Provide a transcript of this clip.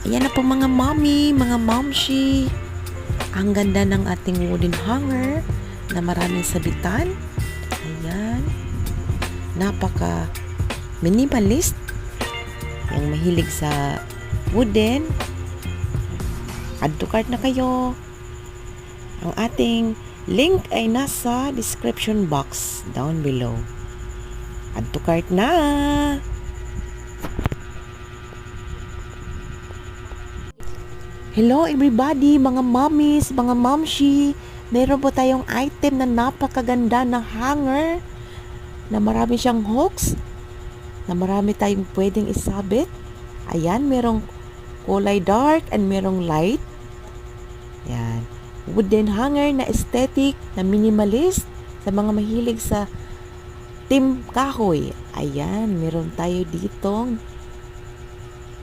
Ayan na po mga mommy, mga momshi. Ang ganda ng ating wooden hanger na maraming sabitan. Ayan. Napaka minimalist. Yung mahilig sa wooden. Add to cart na kayo. Ang ating link ay nasa description box down below. Add to cart na! Hello everybody, mga mommies, mga momshi. Meron po tayong item na napakaganda na hanger na marami siyang hooks na marami tayong pwedeng isabit. Ayan, merong kulay dark and merong light. Yan. Wooden hanger na aesthetic, na minimalist sa mga mahilig sa team kahoy. Ayan, meron tayo ditong